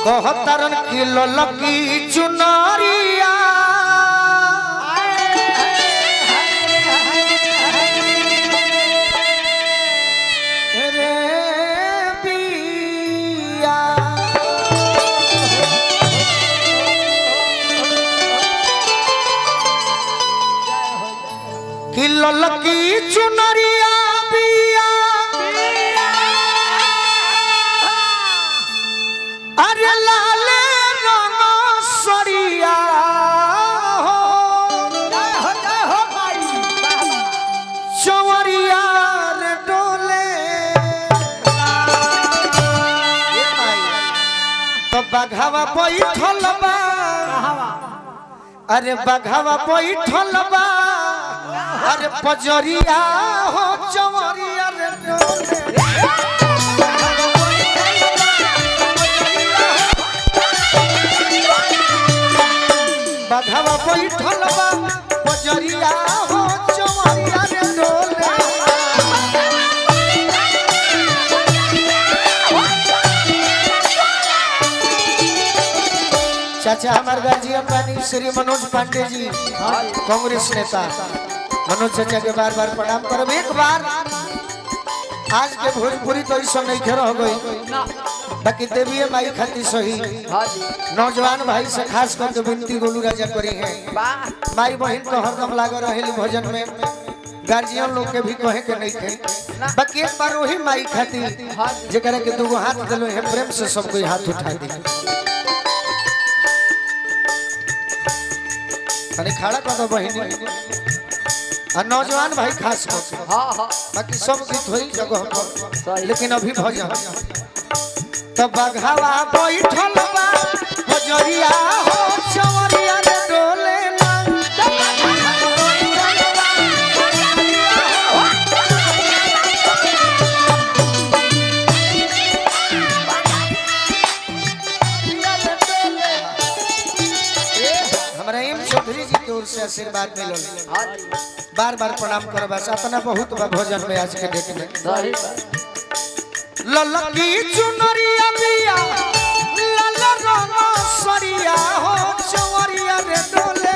कहतरन kilo लकी चुनरिया रे पिया किलो लकी चुनरिया पिया अरे लाल रंग सरिया चवरिया रे डोले तो बघावा बैठल बा अरे बघावा बैठल बा अरे पजरिया हो चवरिया रे डोले बघावा बैठल बा पजरिया हो चवरिया रे डोले चाचा हमारे गार्जियन पानी श्री मनोज पांडे जी कांग्रेस नेता मनोज चाचा के बार बार प्रणाम करब। एक बार आज के भोजपुरी तो ऐसा नहीं खेर हो गई बाकी देवी माई खाती सही नौजवान भाई से खास करके विनती गोलू राजा करी है माई बहन तो हरदम लागो रहे भजन में गार्जियन लोग के भी कहे के नहीं थे बाकी एक बार वही माई खाती जरा के दूगो हाथ दिलो है प्रेम से सब कोई हाथ उठा दी खड़ा कर दो बहन नौजवान भाई खास कर बाकी सब गीत हुई जगह लेकिन अभी भजन तो बघावा बैठल बा भजरिया हो चवरिया रे डोले हमरा एम चौधरी जी की ओर से आशीर्वाद मिलल बार बार प्रणाम करबा अपना बहुत बा भोजन में आज के डेट में ललकी चुनरिया पिया लाल रंग सरिया हो चवरिया रे डोले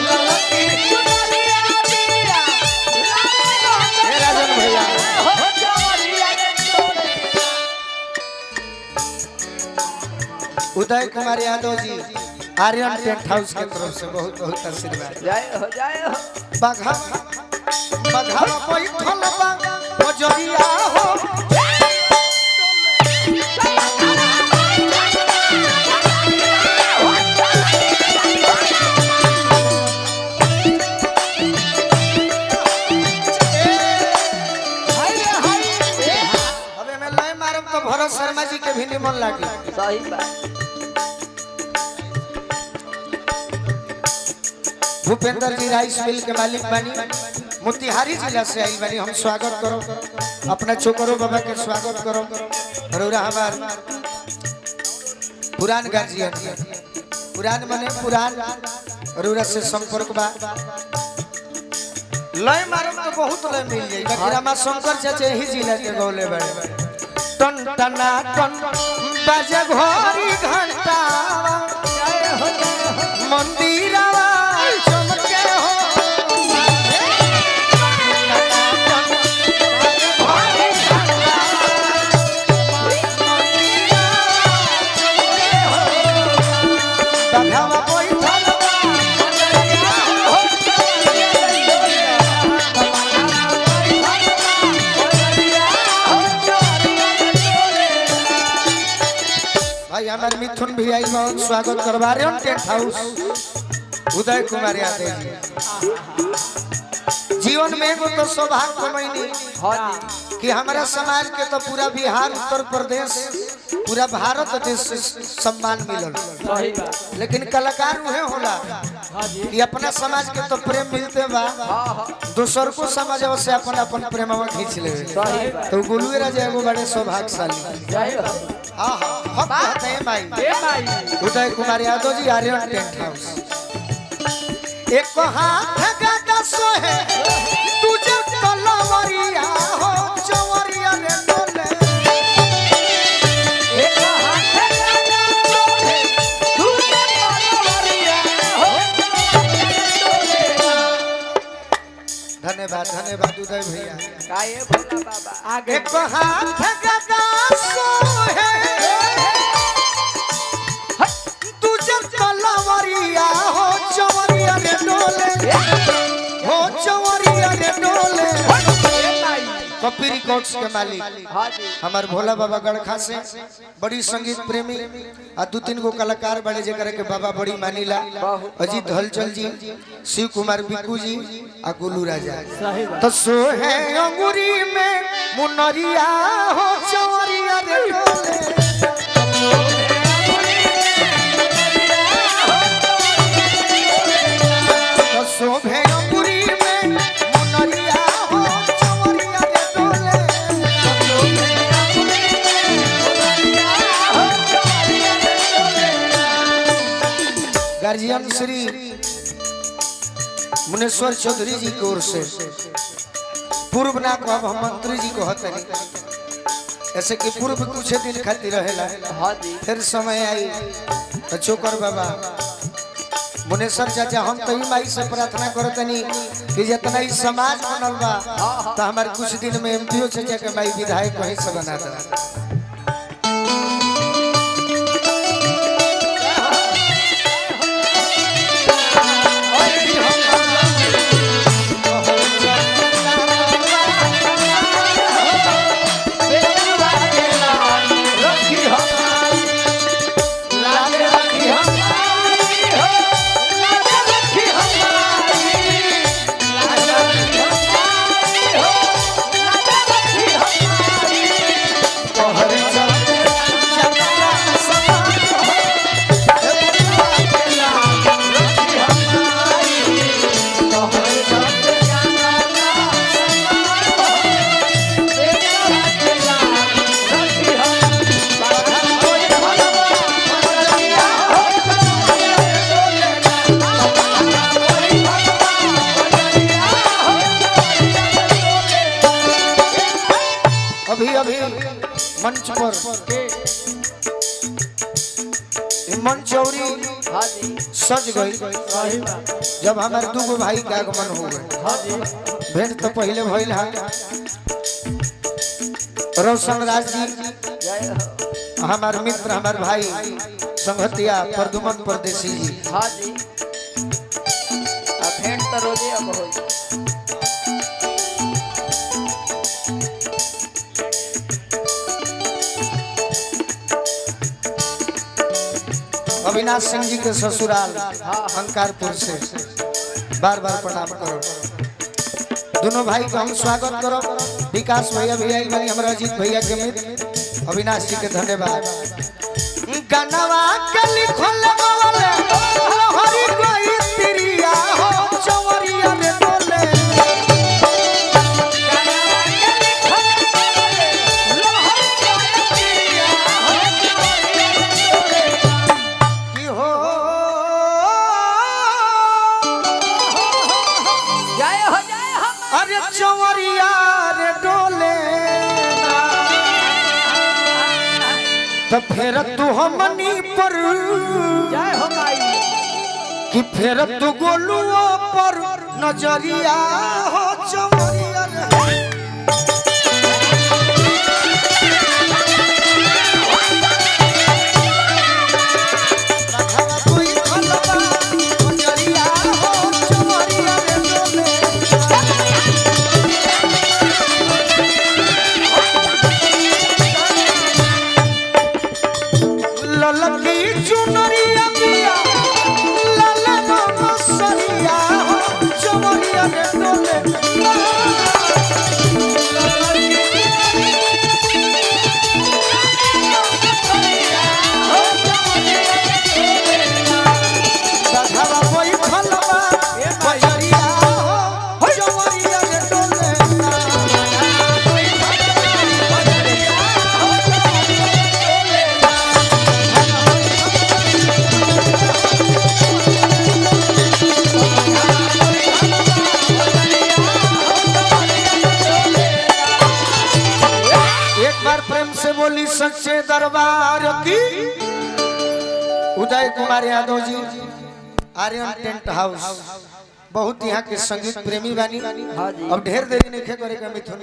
ललकी चुनरिया पिया राजन भैया हो चवरिया रे डोले उदय कुमार यादव जी आर्यन टेंट हाउस के तरफ से बहुत बहुत आशीर्वाद जय हो बघा बघा बैठल बा भजरिया हो अबे मैं लय मारम तो भरत शर्मा जी के भी निमन लागी सही बात भूपेंद्र जी राइस मिल के मालिक बानी मोतिहारी जिला से आई बानी हम स्वागत करो अपना छोकरो बाबा के स्वागत करो और हमार पुरान गार्जियन पुरान माने पुरान और से संपर्क बा लय मारम तो बहुत लय मिल जाई बाकी रामा शंकर चाचा ही जिला के गौले बड़े टन टना टन बाजे घोरी घंटा मंदिरवा हमारे मिथुन भी आई बहुत स्वागत करवा रहे हैं टेंट हाउस उदय कुमार यादव जी जीवन में एगो तो सौभाग्य कमैनी कि हमारा समाज के तो पूरा बिहार उत्तर प्रदेश पूरा भारत देश से सम्मान मिलल लेकिन कलाकार उहे होला कि अपना समाज के तो प्रेम मिलते बा दूसर को समाज से अपन अपन प्रेम खींच ले तो गोलू राजा एगो बड़े सौभाग्यशाली उदय कुमार यादव जी आर्यन टेंट हाउस एक हाथ गदा सोहे तुझे तलवरिया हो चवरिया रे डोले उदय भैया काहे भोला बाबा आगे एक हाथ गगा सोहे तुझे तलवारिया हो चवरिया रे डोले हो चवरिया रे डोले कॉपी रिकॉर्ड्स के मालिक हमार भोला बाबा गड़खा से बड़ी संगीत प्रेमी आ दो तीन गो कलाकार बड़े जेकर के बाबा बड़ी मानिला अजीत हलचल जी शिव कुमार बिक्कू जी आ गुलू राजा तो सो है अंगूरी में मुनरिया हो चवरिया रे डोले तो सो है अंगूरी में मुनरिया हो चवरिया रे डोले गार्जियन श्री मुनेश्वर चौधरी जी की ओर से पूर्व ना को अब हम मंत्री जी को हतनी ऐसे कि पूर्व कुछ दिन खातिर रहेला फिर समय आई तो चोकर बाबा मुनेश्वर चाचा हम तो माई से प्रार्थना करतनी कि जितना ही समाज बनल बा तो हमारे कुछ दिन में एमपीओ चाचा के माई विधायक वहीं से बना दे मंच पर मंचौरी सज गई जब हमारे दूगो भाई के आगमन हो गए भेंट तो पहले भइल है रोशन राज जी हमारे मित्र हमारे भाई संगतिया प्रदुमन परदेसी जी भेंट तो रोजे अब होई अविनाश सिंह जी के ससुराल अंकारपुर से बार बार प्रणाम करो दोनों भाई को हम स्वागत करो विकास भैया भी आई बनी हमारा अजीत भैया के मित्र अविनाश जी के धन्यवाद गनवा कली खोल वाले हरि कोई तिरिया हो चवरिया रे डोले चवरिया रे डोले तो फिर तू हमनी पर जय हो माई कि फिर तू गोलुओ पर नजरिया हो चवरिया रे बोली सच्चे दरबार की उदय कुमार यादव जी आर्यन टेंट हाउस बहुत यहाँ के संगीत प्रेमी बानी हाँ जी। अब ढेर देरी नहीं करे मिथुन